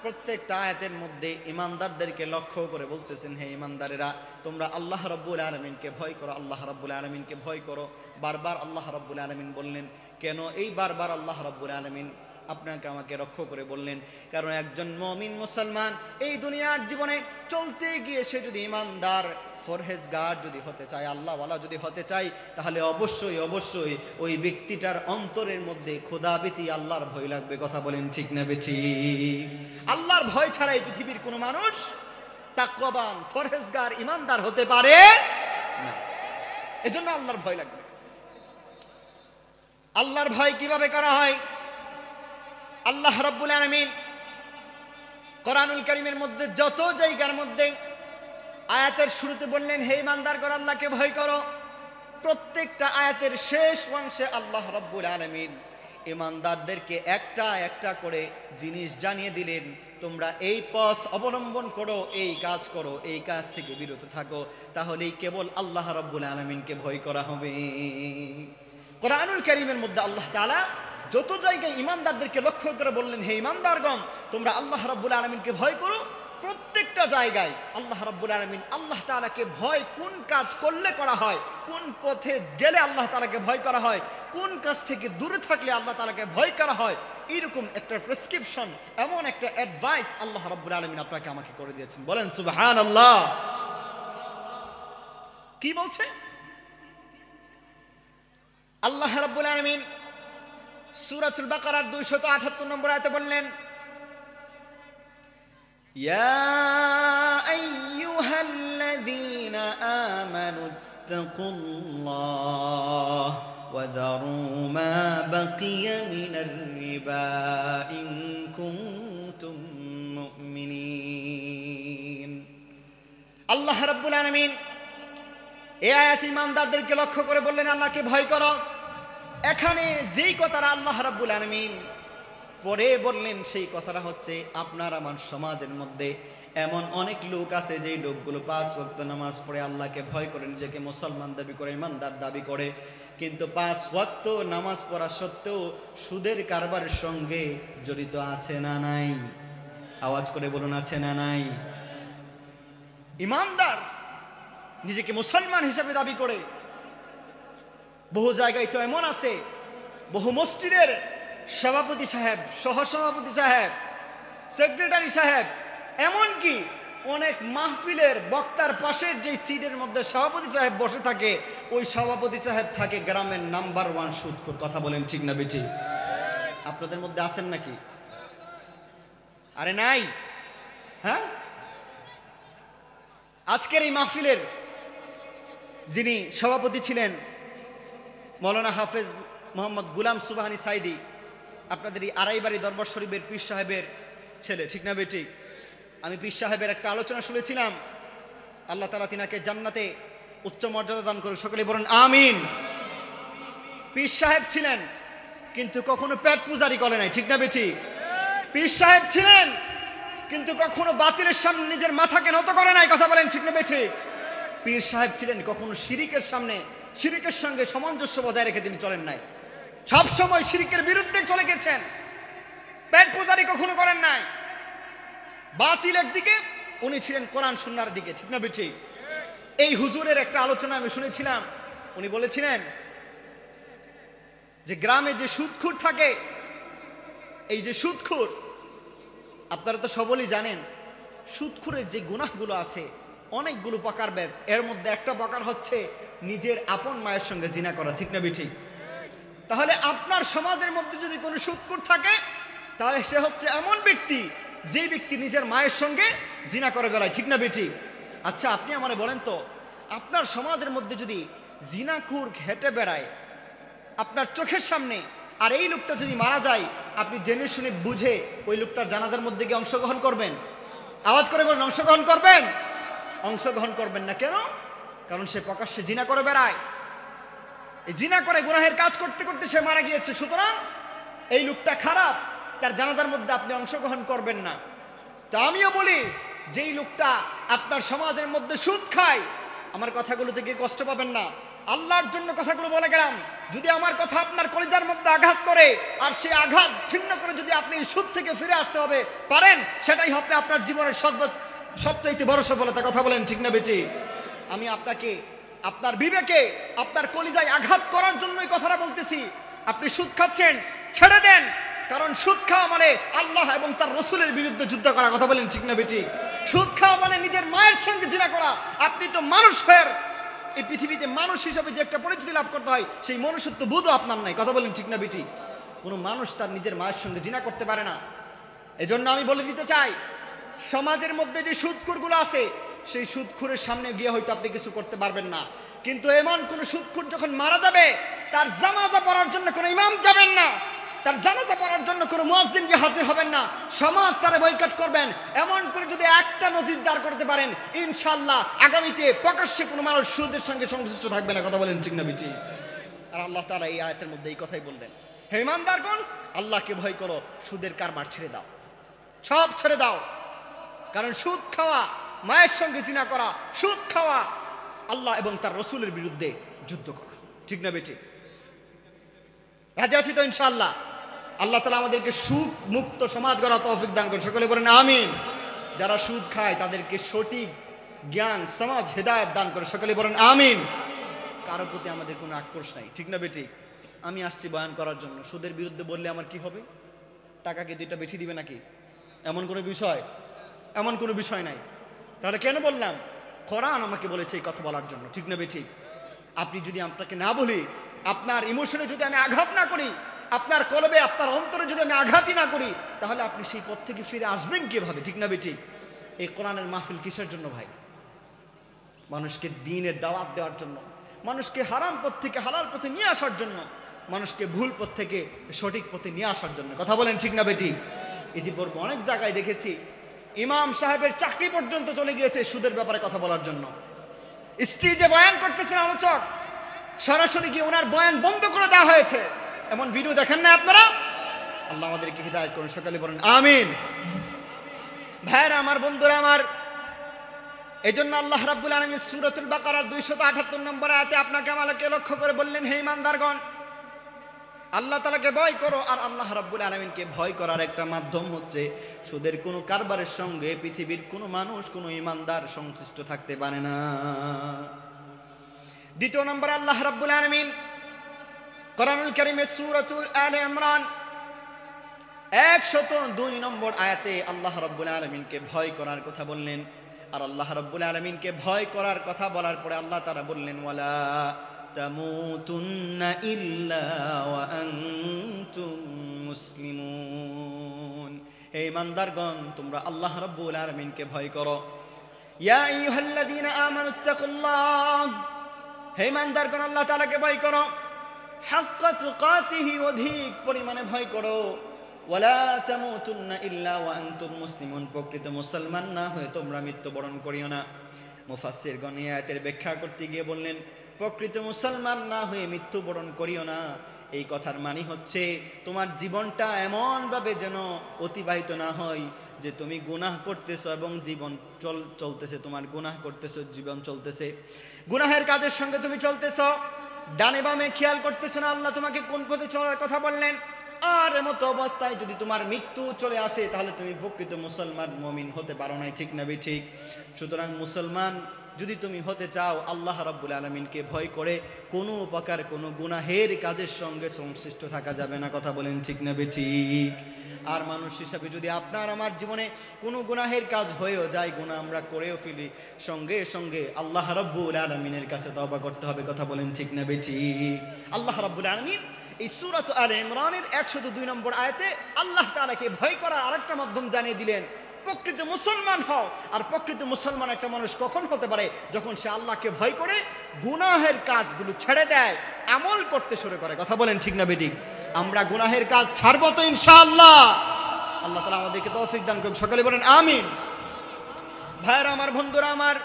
প্রত্যেকটা আয়াতের মধ্যে ঈমানদারদেরকে লক্ষ্য করে বলতেছেন, হে ঈমানদারেরা, তোমরা আল্লাহ রাব্বুল আলামিনকে ভয় করো, আল্লাহ রাব্বুল আলামিনকে ভয় করো। বারবার আল্লাহ রাব্বুল আলামিন বললেন। কেন এই বারবার আল্লাহ রাব্বুল আলামিন আপনাকে আমাকে রক্ষা করে বললেন? কারণ একজন মুমিন মুসলমান এই দুনিয়ার জীবনে চলতে গিয়ে সে যদি ঈমানদার, ফরহেজগার যদি হতে চায়, আল্লাহওয়ালা যদি হতে চায়, তাহলে অবশ্যই অবশ্যই ওই ব্যক্তিটার অন্তরের মধ্যে খোদাভীতি, আল্লাহর ভয় লাগবে। কথা বলেন ঠিক না বেঠিক? আল্লাহর ভয় ছাড়া এই পৃথিবীর কোনো মানুষ তাকওয়াবান, ফরহেজগার, ঈমানদার হতে পারে না। এজন্য আল্লাহর ভয় লাগবে। আল্লাহর ভয় কিভাবে করা হয়? আল্লাহ রাব্বুল আলামিন কোরআনুল কারীমের মধ্যে যত জায়গার মধ্যে আয়াতের শুরুতে বললেন, হে ঈমানদারগণ আল্লাহকে ভয় করো, প্রত্যেকটা আয়াতের শেষ অংশে আল্লাহ রাব্বুল আলামিন ঈমানদারদেরকে একটা একটা করে জিনিস জানিয়ে দিলেন, তোমরা এই পথ অবলম্বন করো, এই কাজ করো, এই কাজ থেকে বিরত থাকো, তাহলেই কেবল আল্লাহ রাব্বুল আলামিনকে ভয় করা হবে। কোরআনুল কারীমের মধ্যে আল্লাহ তাআলা যত জায়গায় ঈমানদারদেরকে লক্ষ্য করে বললেন, হে ঈমানদারগণ তোমরা আল্লাহ রাব্বুল আলামিনকে ভয় করো, প্রত্যেকটা জায়গায় আল্লাহ রাব্বুল আলামিন আল্লাহ তাআলাকে ভয় কোন কাজ করলে করা হয়, কোন পথে গেলে আল্লাহ তাআলাকে ভয় করা হয়, কোন কাজ থেকে দূরে থাকলে আল্লাহ তাআলাকে ভয় করা হয়, এরকম একটা প্রেসক্রিপশন, এমন একটা অ্যাডভাইস আল্লাহ রাব্বুল আলামিন আপনাকে আমাকে করে দিয়েছেন। বলেন সুবহানাল্লাহ। কি বলছে আল্লাহ রাব্বুল আলামিন? সূরাতুল বাকারার 278 নম্বর আয়াতে বললেন, ইয়া আইয়ুহাল্লাযীনা আমানুত্তাকুল্লাহ ওয়া যারু মা বাকিয়া মিনার রিবা ইন কুনতুম মুমিনিন। আল্লাহ রাব্বুল আলামিন এই আয়াতে ঈমানদারদেরকে লক্ষ্য করে বললেন, আল্লাহকে ভয় করো। এখানে যেই কথাটা আল্লাহ রাব্বুল আলামিন পরে বললেন সেই কথাটা হচ্ছে, আপনার আমার সমাজের মধ্যে এমন অনেক লোক আছে যেই লোকগুলো 5 ওয়াক্ত নামাজ পড়ে, আল্লাহকে ভয় করে, নিজেকে মুসলমান দাবি করে, ইমানদার দাবি করে, কিন্তু 5 ওয়াক্ত নামাজ পড়া সত্ত্বেও সুদের কারবারের সঙ্গে জড়িত আছে না নাই? আওয়াজ করে বলুন, আছে না নাই? ইমানদার নিজেকে মুসলমান হিসেবে দাবি করে, বহু জায়গায় তো এমন আছে, বহু মসজিদের সভাপতি সাহেব, সহসভাপতি সাহেব, সেক্রেটারি সাহেব, এমনকি অনেক মাহফিলের বক্তার পাশের যে সিটের মধ্যে সভাপতি সাহেব বসে থাকে, ওই সভাপতি সাহেব থাকে গ্রামের নাম্বার 1 সুদখোর। কথা বলেন ঠিক না বেঠিক? আপনাদের মধ্যে আছেন নাকি? আরে নাই? হ্যাঁ, আজকের এই মাহফিলের যিনি সভাপতি ছিলেন মৌলানা হাফেজ মোহাম্মদ গুলাম সুবহানী সাইদি, আপনাদের এই আড়াইবাড়ি দরবার শরীফের পীর সাহেবের ছেলে, ঠিক না বেঠিক? আমি পীর সাহেবের একটা আলোচনা শুনেছিলাম, আল্লাহ তাআলা তিনাকে জান্নাতে উচ্চ মর্যাদা দান করুন, সকলে বলেন আমিন। পীর সাহেব ছিলেন কিন্তু কখনো পেট পূজারি করে নাই, ঠিক না বেঠিক? পীর সাহেব ছিলেন কিন্তু কখনো বাতিলের সামনে নিজের মাথাকে নত করে নাই, কথা বলেন ঠিক না বেঠিক? পীর সাহেব ছিলেন কখনো শিরিকের সামনে, শিরিকের সঙ্গে সামঞ্জস্য বজায় রেখে তিনি চলেন নাই, সব সময় শিরিকের বিরুদ্ধে চলে গেছেন, পেট পূজারি কখনো করেন নাই। বাতিল একদিকে, উনি ছিলেন কোরআন সুন্নাহর দিকে, ঠিক না বেঠিক? এই হুজুরের একটা আলোচনা আমি শুনেছিলাম, উনি বলেছিলেন যে গ্রামে যে সুদখোর থাকে, এই যে সুদখোর, আপনারা তো সকলেই জানেন সুদখোরের যে গুনাহগুলো আছে অনেকগুলো প্রকারভেদ, এর মধ্যে একটা প্রকার হচ্ছে নিজের আপন মায়ের সঙ্গে জিনা করা, ঠিক না বেঠিক? তাহলে আপনার সমাজের মধ্যে যদি কোনো সুদখোর থাকে, তাহলে সে হচ্ছে এমন ব্যক্তি যে ব্যক্তি নিজের মায়ের সঙ্গে জিনা করে বেড়ায়, ঠিক না বেঠিক? আচ্ছা, আপনি আমারে বলেন তো, আপনার সমাজের মধ্যে যদি জিনাখোর হেঁটে বেড়ায় আপনার চোখের সামনে, আর এই লোকটা যদি মারা যায়, আপনি জেনে শুনে বুঝে ওই লোকটার জানাজার মধ্যে গিয়ে অংশগ্রহণ করবেন? আওয়াজ করে বলেন, অংশগ্রহণ করবেন? অংশগ্রহণ করবেন না। কেন? কারণ সে প্রকাশ্যে জিনা করে বেড়ায়, এই জিনা করে গুনাহের কাজ করতে করতে সে মারা গিয়েছে, সুতরাং এই লোকটা খারাপ, তার জানাজার মধ্যে আপনি অংশগ্রহণ করবেন না। তো আমিও বলি, যেই লোকটা আপনার সমাজের মধ্যে সুদ খায়, আমার কথাগুলো থেকে কষ্ট পাবেন না, আল্লাহর জন্য কথাগুলো বলে গেলাম, যদি আমার কথা আপনার কলিজার মধ্যে আঘাত করে, আর সেই আঘাত ছিন্ন করে যদি আপনি সুদ থেকে ফিরে আসতে হবে পারেন, সেটাই হবে আপনার জীবনের সবচাইতে বড় সফলতা। কথা বলেন ঠিক না বেঠিক? আমি আপনাকে আপনার বিবেকে, আপনার কলিজায় আঘাত করার জন্যই কথাটা বলতেছি। আপনি সুদ খাচ্ছেন, ছেড়ে দেন, কারণ সুদ খাওয়া মানে আল্লাহ এবং তার রসুলের বিরুদ্ধে যুদ্ধ করা। কথা বলেন ঠিক না বেঠিক? সুদ খাওয়া মানে নিজের মায়ের সঙ্গে জিনা করা। আপনি তো মানুষ হয়ে এই পৃথিবীতে মানুষ হিসাবে যে একটা পরিচিতি লাভ করতে হয়, সেই মনুষ্যত্ব বোধও আপনার নাই। কথা বলেন ঠিক না বেঠিক? কোনো মানুষ তার নিজের মায়ের সঙ্গে জিনা করতে পারে না। এজন্য আমি বলে দিতে চাই, সমাজের মধ্যে যে সুদখোরগুলো আছে, সেই সুদখোরের সামনে গিয়ে হয়তো আপনি কিছু করতে পারবেন না, কিন্তু এমন কোন সুদখোর যখন মারা যাবে, তার জানাজা পড়ার জন্য কোনো ইমাম যাবেন না, তার জানাজা পড়ার জন্য কোনো মুয়াজ্জিন গিয়ে হাজির হবেন না, সমাজ তারা বয়কট করবেন। এমন করে যদি একটা নজির দাঁড় করতে পারেন, ইনশাআল্লাহ আগামীতে প্রকাশ্যে কোনো মানুষ সুদের সঙ্গে সংশ্লিষ্ট থাকবে না। কথা বলেন ঠিক না বেঠিক? আর আল্লাহ তাআলা এই আয়াতের মধ্যে এই কথাই বললেন, হে ঈমানদারগণ, আল্লাহকে ভয় করো, সুদের কারবার ছেড়ে দাও, সব ছেড়ে দাও। কারণ সুদ খাওয়া, মায়ের সঙ্গে জিনা করা, সুদ খাওয়া আল্লাহ এবং তার রসুলের বিরুদ্ধে যুদ্ধ করা, ঠিক না বেঠিক? রাজি আছি তো ইনশাআল্লাহ? আল্লাহ তাআলা আমাদেরকে সুদ মুক্ত সমাজ গড়ার তৌফিক দান করুন, সকলে বলেন আমিন। যারা সুদ খায় তাদেরকে সঠিক জ্ঞান, সমাজ, হেদায়েত দান করে, সকলে বলেন আমিন। কারো প্রতি আমাদের কোনো আক্রোশ নাই, ঠিক না বেঠিক? আমি আসছি বয়ান করার জন্য, সুদের বিরুদ্ধে বললে আমার কি হবে? টাকাকে দুইটা বেঠি দিবে নাকি? এমন কোনো বিষয়, এমন কোনো বিষয় নাই। তাহলে কেন বললাম? কোরআন আমাকে বলেছে এই কথা বলার জন্য, ঠিক না বেঠিক? আপনি যদি আপনাকে না বলি, আপনার ইমোশনে যদি আমি আঘাত না করি, আপনার কলবে, আপনার অন্তরে যদি আমি আঘাতই না করি, তাহলে আপনি সেই পথ থেকে ফিরে আসবেন কিভাবে, ঠিক না বেঠিক? এই কোরআনের মাহফিল কিসের জন্য ভাই? মানুষকে দ্বীনের দাওয়াত দেওয়ার জন্য, মানুষকে হারাম পথ থেকে হালাল পথে নিয়ে আসার জন্য, মানুষকে ভুল পথ থেকে সঠিক পথে নিয়ে আসার জন্য। কথা বলেন ঠিক না বেঠিক? ইতিপূর্বে অনেক জায়গায় দেখেছি ইমাম সাহেবের চাকরি পর্যন্ত চলে গিয়েছে সুদের ব্যাপারে কথা বলার জন্য। স্টেজে বয়ান করতেছেন আলোচক, সরাসরি গিয়ে ওনার বয়ান বন্ধ করে দেওয়া হয়েছে। এমন ভিডিও দেখেন না আপনারা? আল্লাহ আমাদেরকে হিদায়াত করুন, সকালে বলেন আমিন। ভাইরা আমার, বন্ধুরা আমার, এজন্য আল্লাহ রাব্বুল আলামিন সূরাতুল বাকারার 278 নম্বর আয়াতে আপনাকে আমাকে লক্ষ্য করে বললেন, হে ঈমানদারগণ, আল্লাহ তাআলাকে ভয় করো। আর আল্লাহ রাব্বুল আলামিনকে ভয় করার একটা মাধ্যম হচ্ছে সুদের কোনো কারবারের সঙ্গে পৃথিবীর কোনো মানুষ, কোনো ঈমানদার সংশ্লিষ্ট থাকতে পারে না। দ্বিতীয় নম্বরে আল্লাহ রাব্বুল আলামিন কোরআনুল কারীমের সূরাতুল আলে ইমরান 102 নম্বর আয়াতে আল্লাহ রাব্বুল আলামিনকে ভয় করার কথা বললেন। আর আল্লাহ রাব্বুল আলামিনকে ভয় করার কথা বলার পরে আল্লাহ তাআলা বললেন, ওয়ালা তামুতুন্না ইল্লা ওয়া আনতুম মুসলিমুন। হে ঈমানদারগণ, তোমরা আল্লাহ রাব্বুল আলামিনকে ভয় করো। ইয়া আইয়ুহাল্লাযীনা আমানুত্তাকুল্লাহ, হে ঈমানদারগণ, আল্লাহ তাআলাকে ভয় করো। হাক্কা তুকাতিহি, অধিক পরিমাণে ভয় করো। ওয়ালা তামুতুন্না ইল্লা ওয়া আনতুম মুসলিমুন, প্রকৃত মুসলমান না হয়ে তোমরা মৃত্যুবরণ করিও না। মুফাসসিরগণ এই আয়াতের ব্যাখ্যা করতে গিয়ে বললেন, প্রকৃত মুসলমান না হয়ে মৃত্যুবরণ করিও না, এই কথার মানে হচ্ছে তোমার জীবনটা এমনভাবে যেন অতিবাহিত না হয় যে তুমি গুনাহ করতেছো এবং জীবন চলতেছে, তোমার গুনাহ করতেছো, জীবন চলতেছে, গুনাহের কাজের সঙ্গে তুমি চলতেছো, ডানে বামে খেয়াল করতেছো না আল্লাহ তোমাকে কোন পথে চলার কথা বললেন। আর এমতো অবস্থায় যদি তোমার মৃত্যু চলে আসে, তাহলে তুমি প্রকৃত মুসলমান মুমিন হতে পারো না, ঠিক না ঠিক? সুতরাং মুসলমান যদি তুমি হতে চাও, আল্লাহ রাব্বুল আলামিনকে ভয় করে কোনো প্রকার কোনো গুনাহের কাজের সঙ্গে সংশ্লিষ্ট থাকা যাবে না, কথা বলেন ঠিক না ঠিক? আর মানুষ হিসাবে যদি আপনার আমার জীবনে কোনো গুনাহের কাজ হয়েও যায়, গুনাহ আমরা করেও ফেলি, সঙ্গে সঙ্গে আল্লাহ রাব্বুল আলামিনের কাছে তওবা করতে হবে, কথা বলেন ঠিক না ঠিক? আল্লাহ রাব্বুল আলামিন এই সূরাত আলে ইমরানের 102 নম্বর আয়াতে আল্লাহ তাআলাকে ভয় করার আরেকটা মাধ্যম জানিয়ে দিলেন, প্রকৃত মুসলমান হও। আর প্রকৃত মুসলমান একটা মানুষ কখন হতে পারে? যখন সে আল্লাহকে ভয় করে গুনাহের কাজগুলো ছেড়ে দেয়, আমল করতে শুরু করে, কথা বলেন ঠিক না বেঠিক? আমরা গুনাহের কাজ ছাড়বো তো ইনশাআল্লাহ? আল্লাহ তাআলা আমাদেরকে তৌফিক দান করুন, সকলে বলেন আমিন। ভাইরা আমার, বন্ধুরা আমার,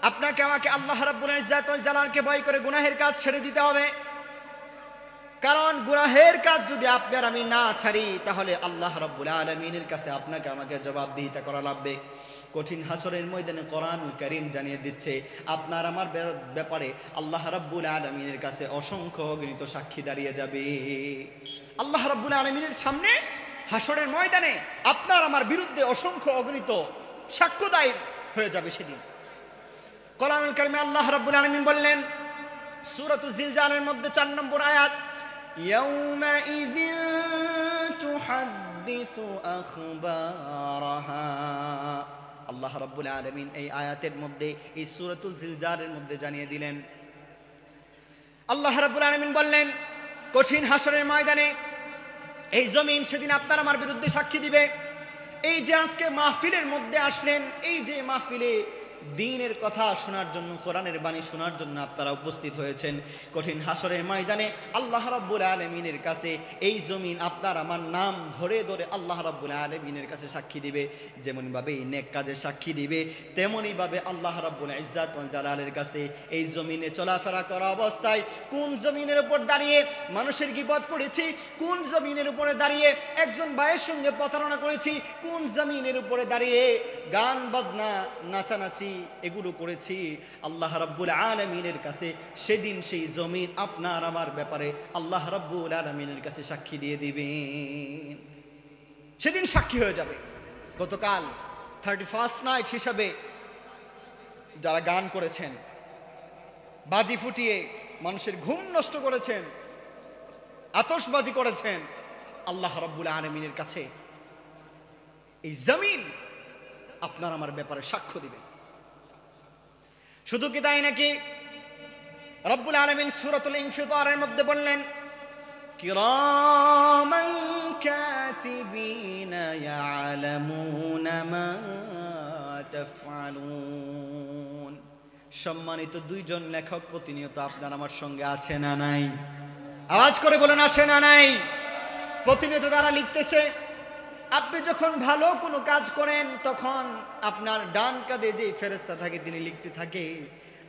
আপনাকে আমাকে আল্লাহ রাব্বুল ইজ্জাত ওয়াল জালালকে ভয় করে গুনাহের কাজ ছেড়ে দিতে হবে। কারণ গুনাহের কাজ যদি আপনি আর আমি না ছাড়ি, তাহলে আল্লাহ রাব্বুল আলামিনের কাছে আপনাকে আমাকে জবাবদিহিতা করা লাগবে। কঠিন হাসরের ময়দানে কোরআনুল কারীম জানিয়ে দিচ্ছে, আপনার আমার ব্যাপারে আল্লাহ রাব্বুল আলামিনের কাছে অসংখ্য অগণিত সাক্ষী দাঁড়িয়ে যাবে। আল্লাহ রাব্বুল আলামিনের সামনে হাসরের ময়দানে আপনার আমার বিরুদ্ধে অসংখ্য অগণিত সাক্ষ্যদায়ী হয়ে যাবে সেদিন। কোরআনুল কারীমে আল্লাহ রাব্বুল আলামিন বললেন সূরাতুজ জিলজালের মধ্যে 4 নম্বর আয়াত, ইয়াউমাইযিন তুহাদ্দিসু আখবারাহা। আল্লাহ রাব্বুল আলামিন এই আয়াতের মধ্যে, এই সূরাতুল জিলজালের মধ্যে জানিয়ে দিলেন, আল্লাহ রাব্বুল আলামিন বললেন কঠিন হাসরের ময়দানে এই জমিন সেদিন আপনার আমার বিরুদ্ধে সাক্ষী দিবে। এই যে আজকে মাহফিলের মধ্যে আসলেন, এই যে মাহফিলে দ্বীনের কথা শোনার জন্য, কোরআনের বাণী শোনার জন্য আপনারা উপস্থিত হয়েছেন, কঠিন হাসরের ময়দানে আল্লাহ রাব্বুল আলামিনের কাছে এই জমিন আপনার আমার নাম ধরে ধরে আল্লাহ রাব্বুল আলামিনের কাছে সাক্ষী দিবে। যেমনভাবে এই নেক কাজের সাক্ষী দিবে, তেমনইভাবে আল্লাহ রাব্বুল ইজ্জাত ওয়াল জালালের কাছে এই জমিনে চলাফেরা করা অবস্থায় কোন জমিনের উপর দাঁড়িয়ে মানুষের গীবত করেছি, কোন জমিনের উপরে দাঁড়িয়ে একজন ভাইয়ের সঙ্গে প্রতারণা করেছি, কোন জমিনের উপরে দাঁড়িয়ে গান বাজনা নাচানাচি এগুলো করেছি, আল্লাহ রাব্বুল আলামিনের কাছে সেদিন সেই জমিন আপনার আমার ব্যাপারে আল্লাহ রাব্বুল আলামিনের কাছে সাক্ষী দিয়ে দিবেন। সেদিন সাক্ষী হয়ে যাবে। গতকাল 31st নাইট হিসাবে যারা গান করেছেন, বাজি ফুটিয়ে মানুষের ঘুম নষ্ট করেছেন, আতশবাজি করেছেন, আল্লাহ রাব্বুল আলামিনের কাছে এই জমিন আপনার আমার ব্যাপারে সাক্ষ্য দিবে। শুধু কি তাই নাকি? রব্বুল আলামিন সূরাতুল ইনফিতারের মধ্যে বললেন, কিরামান কাতিবিনা ইয়ালামুনা মা তাফআলুন। সম্মানিত দুইজন লেখক প্রতিনিয়ত আপনার আমার সঙ্গে আছে না নাই? আওয়াজ করে বলেন, আছে না নাই? প্রতিনিয়ত তারা লিখতেছে। আপনি যখন ভালো কোনো কাজ করেন, তখন আপনার ডান কাঁধে যে ফেরেশতা থাকে তিনি লিখতে থাকে,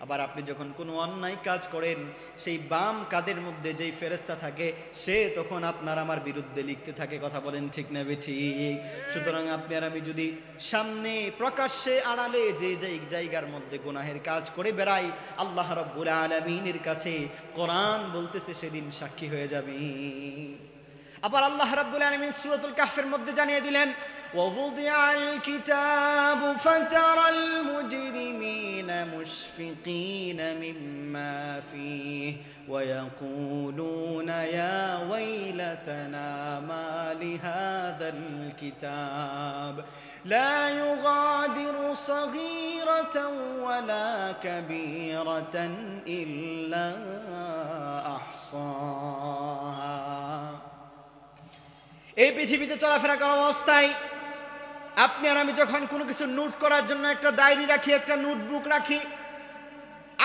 আবার আপনি যখন কোনো অন্যায় কাজ করেন, সেই বাম কাঁধের মধ্যে যেই ফেরেশতা থাকে সে তখন আপনার আমার বিরুদ্ধে লিখতে থাকে। কথা বলেন ঠিক না বেঠিক? সুতরাং আপনি আর আমি যদি সামনে প্রকাশ্যে আড়ালে যে জায়গার মধ্যে গুনাহের কাজ করে বেড়াই, আল্লাহ রাব্বুল আলামিনের কাছে কোরআন বলতেছে সেদিন সাক্ষী হয়ে যাবে। আবার আল্লাহ রাব্বুল আলামিন সূরাতুল কাহফের মধ্যে জানিয়ে দিলেন, ওয়াউদিআল কিতাবু ফাতারাল মুজরিমিনা মুশফিকিনা মিম্মা ফীহি ওয়া ইয়াকুলুনা ইয়া ওয়াইলাতানা মা লিহাযাল কিতাব লা ইউগাদিরু সগীরাতান ওয়ালা কাবীরাতান ইল্লা আহসাহা। এই পৃথিবীতে চলাফেরা করা অবস্থায় আপনি আর আমি যখন কোনো কিছু নোট করার জন্য একটা ডায়েরি রাখি, একটা নোটবুক রাখি,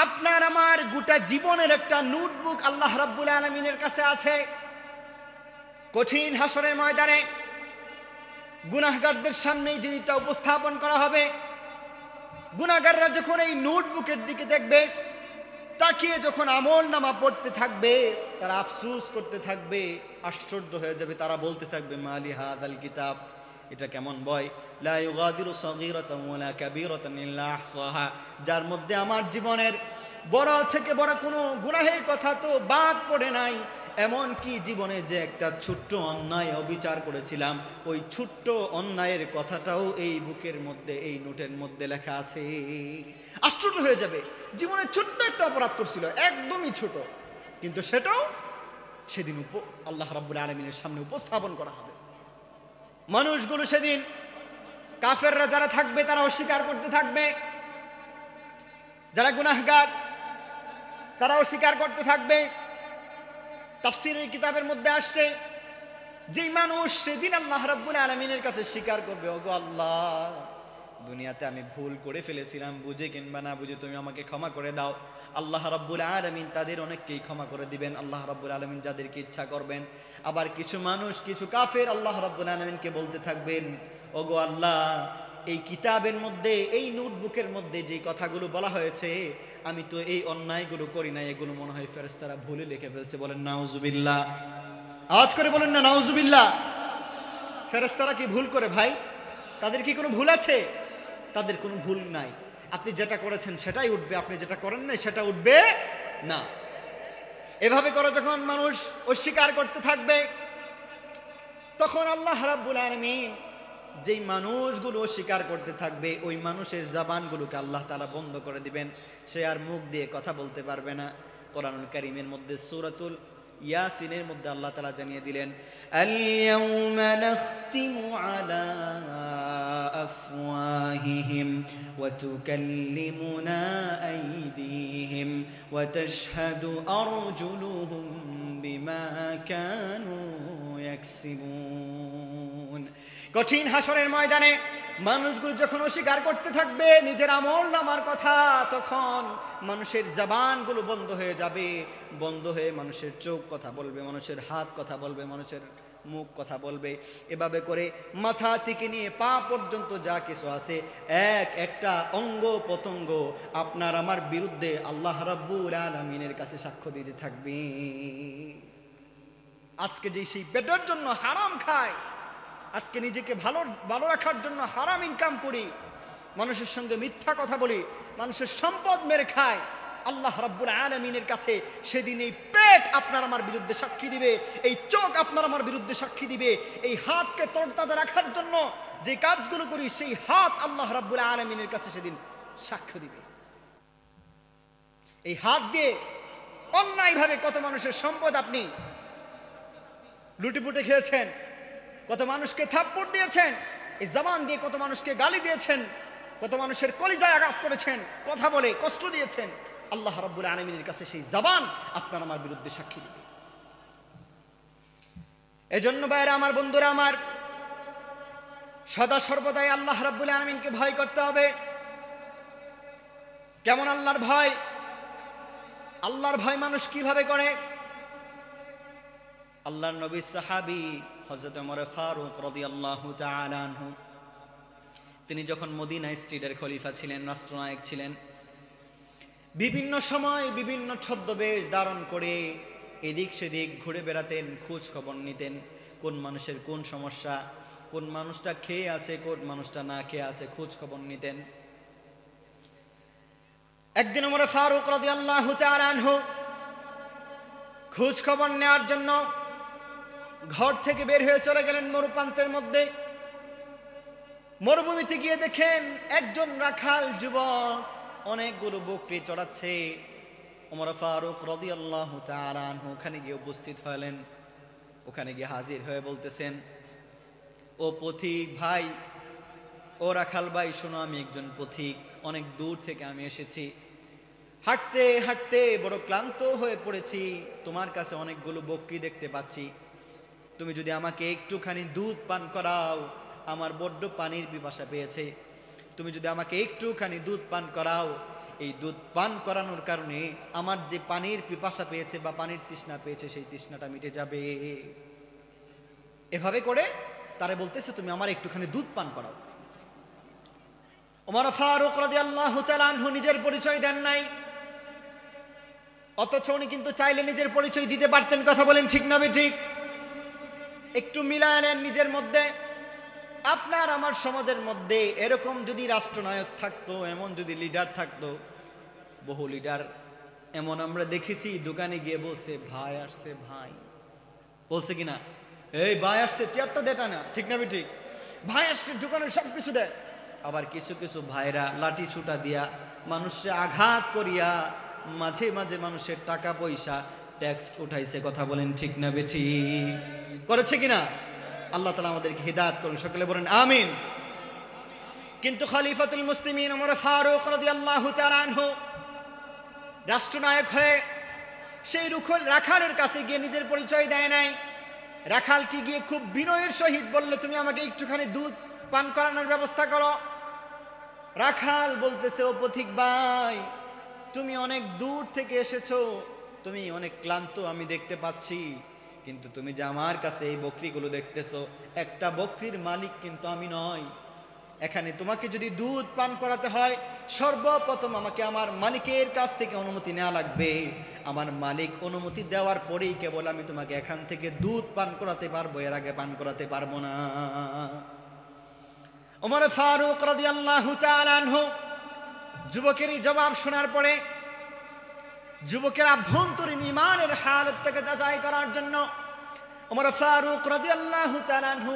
আপনার আমার গোটা জীবনের একটা নোটবুক আল্লাহ রাব্বুল আলামিনের কাছে আছে। কঠিন হাসরের ময়দানে গুনাহগারদের সামনে এই জিনিসটা উপস্থাপন করা হবে। গুনাহগাররা যখন এই নোটবুকের দিকে দেখবে, তাকিয়ে যখন আমল নামা পড়তে থাকবে, তারা আফসোস করতে থাকবে, আশ্চর্য হয়ে যাবে। তারা বলতে থাকবে, মালি হাযাল কিতাব, এটা কেমন বই, লা ইউগাদিরু সগীরাতান ওয়ালা কাবীরাতান ইল্লা আহসাহা, যার মধ্যে আমার জীবনের বড় থেকে বড় কোনো গুনাহের কথা তো বাদ পড়ে নাই। এমন কি জীবনে যে একটা ছোট্ট অন্যায় অবিচার করেছিলাম, ওই ছোট্ট অন্যায়ের কথাটাও এই বুকের মধ্যে, এই নোটের মধ্যে লেখা আছে। আশ্চর্য হয়ে যাবে। জীবনে ছোট্ট একটা অপরাধ করছিল, একদমই ছোট, কিন্তু সেটাও সেদিন আল্লাহ রাব্বুল আলামিনের সামনে উপস্থাপন করা হবে। মানুষগুলো সেদিন, কাফেররা যারা থাকবে তারা অস্বীকার করতে থাকবে, যারা গুনাহগার তারা অস্বীকার করতে থাকবে। তাফসীরের কিতাবের মধ্যে আসছে, যেই মানুষ সেদিন আল্লাহ রাব্বুল আলামিনের কাছে স্বীকার করবে, ওগো আল্লাহ, দুনিয়াতে আমি ভুল করে ফেলেছিলাম, বুঝে কিংবা না বুঝে তুমি আমাকে ক্ষমা করে দাও। আল্লাহ রাব্বুল আলামিন তাদের অনেককেই ক্ষমা করে দিবেন আল্লাহ রাব্বুল আলামিন যাদেরকে ইচ্ছা করবেন। আবার কিছু মানুষ, কিছু কাফের আল্লাহ রাব্বুল আলামিনকে বলতে থাকবেন, ওগো আল্লাহ, এই কিতাবের মধ্যে, এই নোটবুকের মধ্যে যে কথাগুলো বলা হয়েছে, আমি তো এই অন্যায়গুলো করি না, এগুলো মনে হয় ফেরেশতারা ভুলে লিখে ফেলছে। বলেন নাউজুবিল্লাহ। আওয়াজ করে বলেন না নাউজুবিল্লাহ। ফেরেশতারা কি ভুল করে ভাই? তাদের কি কোনো ভুল আছে? তাদের কোনো ভুল নাই। আপনি যেটা করেছেন সেটাই উঠবে, আপনি যেটা করেন না সেটা উঠবে না। এভাবে করে যখন মানুষ অস্বীকার করতে থাকবে, তখন আল্লাহ রাব্বুল আলামিন যেই মানুষগুলো অস্বীকার করতে থাকবে, ওই মানুষের জবানগুলোকে আল্লাহ তাআলা বন্ধ করে দিবেন। সে আর মুখ দিয়ে কথা বলতে পারবে না। কোরআনুল কারীমের মধ্যে সূরাতুল ইয়াসিনের মধ্যে আল্লাহ তাআলা জানিয়ে দিলেন, আল ইয়াউমা নাখতিমু আলা আফওয়াহিহিম ওয়া তুকাল্লিমুনা আইদিহিম ওয়া তাশহাদু আরজুলুহুম বিমা কানু ইয়াকসিবুন। কঠিন হাসরের ময়দানে মানুষগুলো যখন অস্বীকার করতে থাকবে নিজের আমল নামার কথা, তখন মানুষের জবানগুলো বন্ধ হয়ে যাবে। বন্ধ হয়ে মানুষের চোখ কথা বলবে, মানুষের হাত কথা বলবে, মানুষের মুখ কথা বলবে। এভাবে করে মাথা থেকে নিয়ে পা পর্যন্ত যা কিছু আছে, একটা অঙ্গ প্রত্যঙ্গ আপনার আমার বিরুদ্ধে আল্লাহ রাব্বুল আলামিনের কাছে সাক্ষ্য দিতে থাকবে। আজকে যে সেই পেটের জন্য হারাম খায়, আজকে নিজেকে ভালো রাখার জন্য হারাম ইনকাম করি, মানুষের সঙ্গে মিথ্যা কথা বলি, মানুষের সম্পদ মেরে খায়, আল্লাহ রাব্বুল আলামিনের কাছে সেদিন এই পেট আপনার আমার বিরুদ্ধে সাক্ষী দিবে, এই চোখ আপনার আমার বিরুদ্ধে সাক্ষী দিবে। এই হাতকে তরতাজা রাখার জন্য যে কাজগুলো করি, সেই হাত আল্লাহ রাব্বুল আলামিনের কাছে সেদিন সাক্ষ্য দিবে। এই হাত দিয়ে অন্যায়ভাবে কত মানুষের সম্পদ আপনি লুটেপুটে খেয়েছেন, কত মানুষকে থাপ্পড় দিয়েছেন, এই জবান দিয়ে কত মানুষকে গালি দিয়েছেন, কত মানুষের কলিজায় আঘাত করেছেন, কথা বলে কষ্ট দিয়েছেন। আল্লাহ রাব্বুল আলামিনের কাছে সেই জবান আপনার আমার বিরুদ্ধে সাক্ষী দিবে। এজন্য ভাইরা আমার, বন্ধুরা আমার, সদা সর্বদাই আল্লাহ রাব্বুল আলামিনকে ভয় করতে হবে। কেমন আল্লাহর ভয়? আল্লাহর ভয় মানুষ কিভাবে করে? আল্লাহর নবী সাহাবী হযরত ওমর ফারুক রাদিয়াল্লাহু তাআলা আনহু, তিনি যখন মদিনা স্টেটের খলিফা ছিলেন, রাষ্ট্রনায়ক ছিলেন, বিভিন্ন সময় বিভিন্ন ছদ্মবেশ ধারণ করে এদিক সেদিক ঘুরে বেড়াতেন, খোঁজ খবর নিতেন কোন মানুষের কোন সমস্যা, কোন মানুষটা খেয়ে আছে, কোন মানুষটা না খেয়ে আছে, খোঁজ খবর নিতেন। একদিন ওমর ফারুক রাদিয়াল্লাহু তাআলা আনহু খোঁজ খবর নেওয়ার জন্য ঘর থেকে বের হয়ে চলে গেলেন মরুপ্রান্তের মধ্যে। মরুভূমিতে গিয়ে দেখেন একজন রাখাল যুবক অনেকগুলো বকরি চড়াচ্ছে। ওমর ফারুক রাদিয়াল্লাহু তাআলা আনহু ওখানে গিয়ে উপস্থিত হলেন। ওখানে গিয়ে হাজির হয়ে বলতেছেন, ও পথিক ভাই, ও রাখাল ভাই, শোনো, আমি একজন পথিক, অনেক দূর থেকে আমি এসেছি, হাঁটতে হাঁটতে বড় ক্লান্ত হয়ে পড়েছি, তোমার কাছে অনেকগুলো বকরি দেখতে পাচ্ছি, তুমি যদি আমাকে একটুখানি দুধ পান করাও, আমার বড্ড পানির পিপাসা পেয়েছে, তুমি যদি আমাকে একটুখানি দুধ পান করাও, এই দুধ পান করানোর কারণে আমার যে পানির পিপাসা পেয়েছে বা পানির তৃষ্ণা পেয়েছে সেই তৃষ্ণাটা মিটে যাবে। এভাবে করে তারে বলতেছে, তুমি আমার একটুখানি দুধ পান করাও। ওমর ফারুক রাদিয়াল্লাহু তাআলা আনহু নিজের পরিচয় দেন নাই, অথচ উনি কিন্তু চাইলে নিজের পরিচয় দিতে পারতেন। কথা বলেন ঠিক না বেঠিক? একটু মিলায় নেন নিজের মধ্যে। আপনার আমার সমাজের মধ্যে এরকম যদি রাষ্ট্রনায়ক থাকতো, এমন যদি লিডার থাকতো, বহু লিডার এমন আমরা দেখেছি দোকানে গিয়ে বলছে, ভাই আসছে, ভাই বলছে কিনা, এই ভাই আসছে, চেয়ারটা দেটা না, ঠিক না বেঠিক? ভাই আসছে, দোকানের সব কিছু দেয়। আবার কিছু কিছু ভাইরা লাঠি ছুটা দিয়া মানুষে আঘাত করিয়া মাঝে মাঝে মানুষের টাকা পয়সা ট্যাক্স উঠাইছে। কথা বলেন ঠিক না বেঠিক? করেছে কিনা? আল্লাহ তাআলা আমাদেরকে হিদায়াত করুন, সকলে বলেন আমিন। কিন্তু খলিফাতুল মুসলিমিন ওমর ফারুক রাদিয়াল্লাহু তাআলা আনহু রাষ্ট্রনায়ক হয়ে সেই রাখালের কাছে গিয়ে নিজের পরিচয় দেয় নাই। রাখাল কি গিয়ে খুব বিনয়ের সহিত বলল, তুমি আমাকে একটুখানি দুধ পান করানোর ব্যবস্থা করো। রাখাল বলতেছে, ও পথিক ভাই, তুমি অনেক দূর থেকে এসেছো, তুমি অনেক ক্লান্ত আমি দেখতে পাচ্ছি, কিন্তু তুমি যে আমার কাছে এই বকরিগুলো দেখতেছো, একটা বকরির মালিক কিন্তু আমি নই। এখানে তোমাকে যদি দুধ পান করাতে হয়, সর্বপ্রথম আমাকে আমার মালিকের কাছ থেকে অনুমতি নেওয়া লাগবে। আমার মালিক অনুমতি দেওয়ার পরেই কেবল আমি তোমাকে এখান থেকে দুধ পান করাতে পারবো, এর আগে পান করাতে পারবো না। ওমর ফারুক রাদিয়াল্লাহু তাআলা আনহু যুবকের জবাব শোনার পরে যুবকের আভ্যন্তরীণ ঈমানের হালত থেকে যাচাই করার জন্য ওমর ফারুক রাদিয়াল্লাহু তাআলা আনহু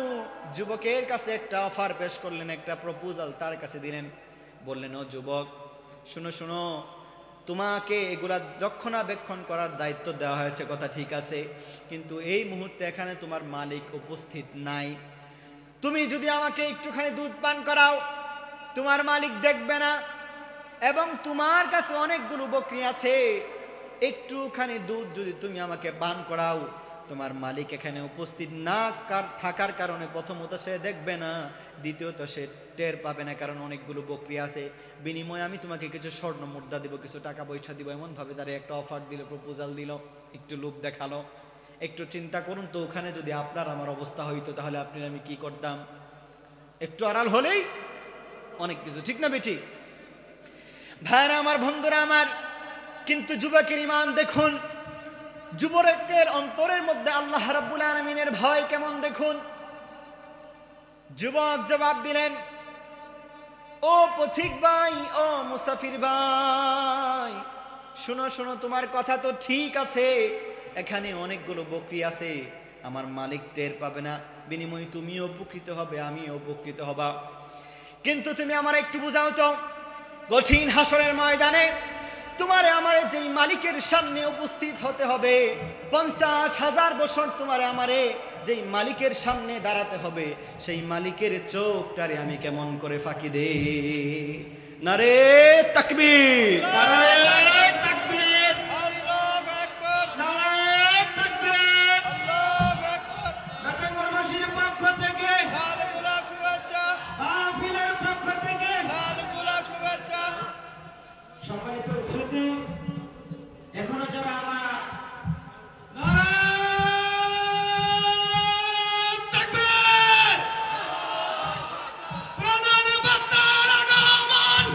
যুবকের কাছে একটা অফার পেশ করলেন, একটা প্রপোজাল তার কাছে দিলেন। বললেন, ও যুবক, শুনো শুনো, তোমাকে এগুলা রক্ষণাবেক্ষণ করার দায়িত্ব দেওয়া হয়েছে, কথা ঠিক আছে, কিন্তু এই মুহূর্তে এখানে তোমার মালিক উপস্থিত নাই। তুমি যদি আমাকে একটুখানি দুধ পান করাও, তোমার মালিক দেখবে না, এবং তোমার কাছে অনেকগুলো বকরি আছে, একটুখানি দুধ যদি তুমি আমাকে পান করাও, তোমার মালিক এখানে উপস্থিত না থাকার কারণে প্রথমত সে দেখবে না, দ্বিতীয়ত সে টের পাবে না, কারণ অনেকগুলো বকরি আছে, বিনিময়ে আমি তোমাকে কিছু স্বর্ণ মুদ্রা দিব, কিছু টাকা পয়সা দিব। এমনভাবে তারা একটা অফার দিল, প্রপোজাল দিল, একটু লোভ দেখালো। একটু চিন্তা করুন তো, ওখানে যদি আপনার আমার অবস্থা হইতো, তাহলে আপনি আমি কি করতাম? একটু আড়াল হলেই অনেক কিছু, ঠিক না বেঠিক? ভাইরা আমার, বন্ধুরা আমার, কিন্তু যুবকের ঈমান দেখুন, যুবকের অন্তরের মধ্যে আল্লাহ রাব্বুল আলামিনের ভয় কেমন দেখুন। যুবক জবাব দিলেন, ও পথিক ভাই, ও মুসাফির ভাই, শুনো শুনো, তোমার কথা তো ঠিক আছে, এখানে অনেকগুলো বকরি আছে, আমার মালিক টের পাবে না, বিনিময়ে তুমিও উপকৃত হবে, আমিও উপকৃত হবা। কিন্তু তুমি আমার একটু বুঝাও তো, কঠিন হাসরের ময়দানে তোমারে আমারে যেই মালিকের সামনে উপস্থিত হতে হবে, 50,000 বছর তোমারে আমারে যেই মালিকের সামনে দাঁড়াতে হবে, সেই মালিকের চোখটারে আমি কেমন করে ফাঁকি দে? নারে তাকবীর, নারে তাকবীর, আল্লাহু আকবার, নারে তাকবীর, আল্লাহু আকবার। ঢাকাবাসীর পক্ষ থেকে লালগোলা শুভেচ্ছা, মাহফিলের পক্ষ থেকে লালগোলা শুভেচ্ছা। সম্মানিত শ্রোতা, এখনো যারা আমরা নারে তাকবীর, প্রধান বক্তার আগমন,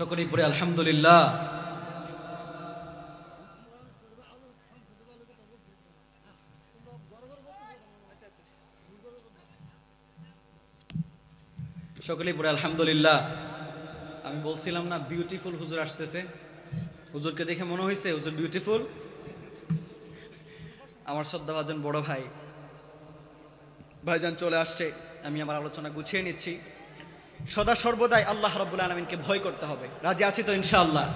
সকলেই পড়ে আলহামদুলিল্লাহ। সকলেই পড়ে আলহামদুলিল্লাহ। আমি বলছিলাম না বিউটিফুল হুজুর আসতেছে, হুজুরকে দেখে মনে হয়েছে হুজুর বিউটিফুল। আমার শ্রদ্ধাভাজন বড় ভাই ভাইজান চলে আসছে, আমি আমার আলোচনা গুছিয়ে নিচ্ছি। সদা সর্বদাই আল্লাহ রাব্বুল আলামিনকে ভয় করতে হবে, রাজি আছি তো ইনশাআল্লাহ?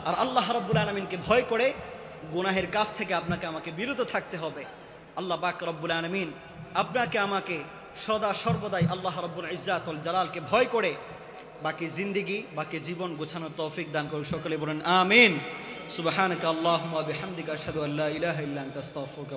আর আল্লাহ রাব্বুল আলামিনকে ভয় করে গুনাহের কাজ থেকে আপনাকে আমাকে বিরত থাকতে হবে। আল্লাহ পাক রব্বুল আলামিন আপনাকে আমাকে সদা সর্বদাই আল্লাহ রাব্বুল ইজ্জাতুল জালালকে ভয় করে বাকি জিন্দেগি বাকি জীবন গোছানোর তৌফিক দান করুন। সকলে বলেন আমিন। সুবহানাকা আল্লাহুম্মা বিহামদিকা আশহাদু আল্লা ইলাহা ইল্লা আনতা আস্তাগফিরুকা